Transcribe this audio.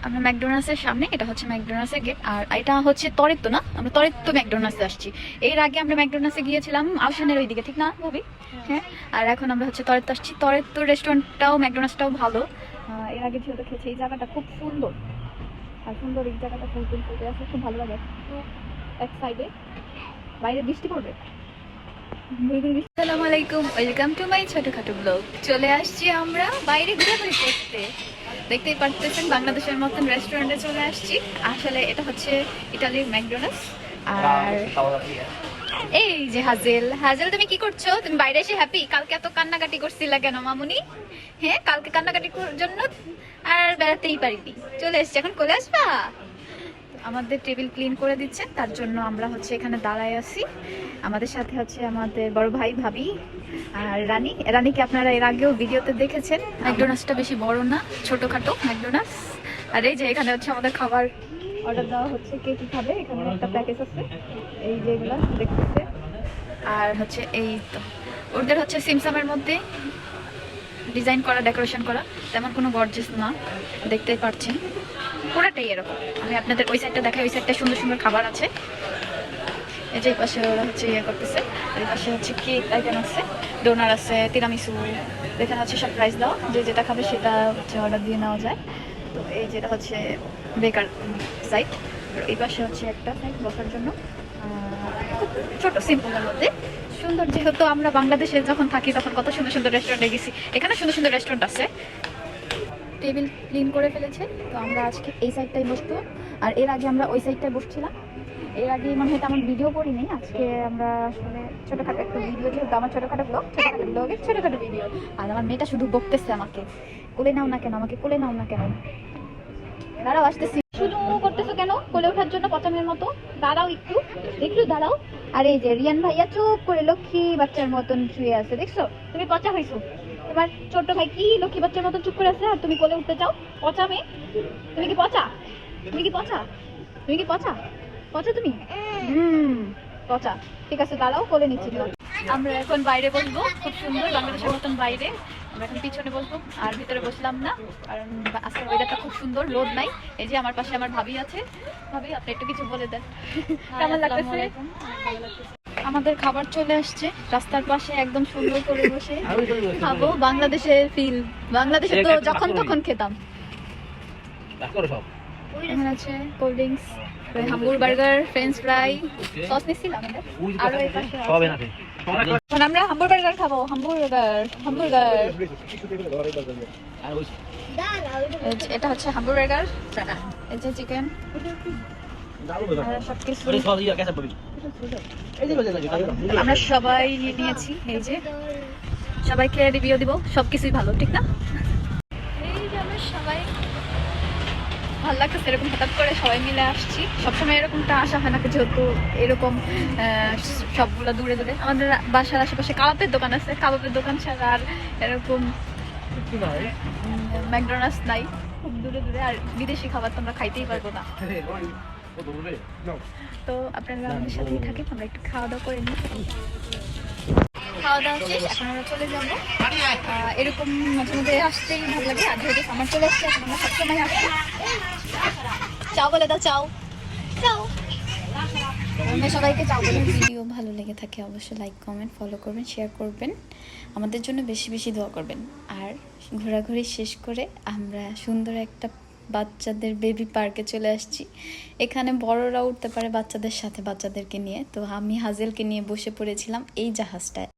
আমরা ম্যাকডোনাল্ডসের সামনে, এটা হচ্ছে ম্যাকডোনাল্ডসের গেট। আর এটা হচ্ছে তরেত্তো না, আমরা তরেত্তো ম্যাকডোনাল্ডসে আসছি। এর আগে আমরা ম্যাকডোনাল্ডসে গিয়েছিলাম আউশানের ওইদিকে, ঠিক না ভাবি? হ্যাঁ। আর এখন আমরা হচ্ছে তরেত্তো আসছি। তরেত্তো রেস্টুরেন্টটাও ম্যাকডোনাল্ডসটাও ভালো। এর আগে যেহেতু খেয়েছি, এই জায়গাটা খুব সুন্দর। আর সুন্দর এই জায়গাটা ফুল ফুল ফুটে আছে, খুব ভালো লাগে। তো এক সাইডে বাইরে বৃষ্টি পড়বে। আসসালামু আলাইকুম, ওয়েলকাম টু মাই ছোটখাটো ব্লগ। চলে আসছি আমরা বাইরে ঘোরাঘুরি করতে। দেখতেই পারতেছেন বাংলাদেশের মতন রেস্টুরেন্টে চলে আসছি। আসলে এটা হচ্ছে ইটালির ম্যাকডোনাল্ডস। আর এই যে হাজেল, হাজেল তুমি কি করছো? তুমি বাইরে এসে হ্যাপি? কালকে এত কান্নাকাটি করছিলা কেন মামুনি? হ্যাঁ, কালকে কান্নাকাটি জন্য আর বেড়াতেই পারিনি, চলে এসছি। এখন কোলে আসবা? আমাদের টেবিল ক্লিন করে দিচ্ছে, তার জন্য আমরা হচ্ছে এখানে দাঁড়ায় আছি। আমাদের সাথে হচ্ছে আমাদের বড় ভাই, ভাবি আর রানীকে আপনারা এর আগেও ভিডিওতে দেখেছেন। ম্যাকডোনাল্ডসটা বেশি বড় না, ছোটখাটো ম্যাকডোনাল্ডস। আর এই যে এখানে হচ্ছে আমাদের খাবার অর্ডার দেওয়া হচ্ছে, কে কি খাবে। এখানে একটা প্যাকেজ আছে, এই যেগুলো দেখতেছে। আর হচ্ছে এই তো ওদের হচ্ছে সিমসামের মধ্যে ডিজাইন করা, ডেকোরেশন করা, তেমন কোনো গর্জিয়াস না, দেখতেই পাচ্ছেন পুরাটাই এরকম। আমি আপনাদের ওই সাইডটা দেখাই, ওই সাইডটা সুন্দর সুন্দর খাবার আছে। এই যে পাশে ওরা হচ্ছে ইয়ে করতেছে, এই পাশে হচ্ছে কেক আইটেম আছে, ডোনার আছে, তিরামিসু। এখানে হচ্ছে সব প্রাইস দেওয়া, যে যেটা খাবে সেটা হচ্ছে অর্ডার দিয়ে নেওয়া যায়। তো এই যেটা হচ্ছে বেকার সাইড, এই পাশে হচ্ছে একটা সাইড বসার জন্য, খুব ছোট সিম্পলের মধ্যে সুন্দর। যেহেতু আমরা বাংলাদেশে যখন থাকি তখন কত সুন্দর সুন্দর রেস্টুরেন্টে গেছি, এখানে সুন্দর সুন্দর রেস্টুরেন্ট আছে। টেবিল ক্লিন করে ফেলেছে, তো আমরা আজকে এই সাইডটাই বসবো। আর এর আগে আমরা ওই সাইডটায় বসছিলাম। এর আগে মনে হয় আমার ভিডিও করিনি, আজকে আমরা আসলে ছোটোখাটো একটা ভিডিও, যেহেতু আমার ছোটোখাটো ব্লগের ছোটোখাটো ভিডিও। আর আমার মেয়েটা শুধু বকতেছে আমাকে, কোলে নাও না কেন, আমাকে কোলে নাও না কেন। দাঁড়াও আসতেছি। শুধু করতেছো কেন কোলে ওঠার জন্য পচামের মতো? দাঁড়াও একটু, একটু দাঁড়াও। আর এই যে রিয়ান ভাইয়া চুপ করে লক্ষ্মী বাচ্চার মতন শুয়ে আছে, দেখছো? তুমি পচা হয়েছো। তোমার ছোট ভাই কি লক্ষ্মী বাচ্চার মতন চুপ করে আছে, আর তুমি কোলে উঠতে চাও? পচা মেয়ে, তুমি কি পচা? তুমি কি পচা? তুমি কি পচা? পচা তুমি? পচা। ঠিক আছে, দাঁড়াও, কোলে নিচ্ছি। আমরা এখন বাইরে বসবো, খুব সুন্দর বাংলাদেশের মতন বাইরে। আমরা এখন পিছনে বসবো, আর ভিতরে বসলাম না, কারণ আজকের ওয়েদারটা খুব সুন্দর, রোদ নাই। এই যে আমার পাশে আমার ভাবি আছে। ভাবি, আপনি একটু কিছু বলে দেন, কেমন লাগতেছে? আমাদের খাবার চলে আসছে রাস্তার পাশে, একদম সুন্দর করে বসে খাবো। বাংলাদেশের ফিল, বাংলাদেশে তো যখন তখন খেতাম। এখানে আছে cold drinks, hamburger, french fry, sauce নিছিলাম আরো এই পাশে আছে। এখন আমরা হামবুর্গার খাবো, হামবুর্গার। এটা হচ্ছে হামবুর্গার, এই যে চিকেন, আমরা সবাই নিয়েছি। এই যে সবাইকে রিভিউ দিব, সবকিছুই ভালো, ঠিক না? এই যে আমরা সবাই, ভালো লাগতেছে এরকম হঠাৎ করে সবাই মিলে আসছি। সবসময় এরকমটা আসা হয় না, যেহেতু এরকম সবগুলো দূরে দূরে। আমাদের বাসার আশেপাশে কাবাবের দোকান আছে, কাবাবের দোকান ছাড়া আর এরকম ম্যাকডোনাল্ডস নাই, খুব দূরে দূরে। আর বিদেশি খাবার তো আমরা খাইতেই পারবো না। তো আপনারা আমাদের সাথেই থাকেন, আমরা একটু খাওয়া দাওয়া করে নিই। খাওয়া দাওয়া শেষ, এখন আমরা চলে যাবো। এরকম মাঝে মধ্যে আসতেই ভালো লাগে। আর যেহেতু আমার চলে আসছে, এখন আমরা সবসময় আসছি। চাও বলে দাও, চাও চাও, আমরা সবাইকে চাও বলে। ভিডিও ভালো লেগে থাকে অবশ্যই লাইক, কমেন্ট, ফলো করবেন, শেয়ার করবেন, আমাদের জন্য বেশি বেশি দোয়া করবেন। আর ঘোরাঘুরি শেষ করে আমরা সুন্দর একটা বাচ্চাদের বেবি পার্কে চলে আসছি। এখানে বড়রা উঠতে পারে বাচ্চাদের সাথে, বাচ্চাদেরকে নিয়ে। তো আমি হাজেলকে নিয়ে বসে পড়েছিলাম এই জাহাজটায়।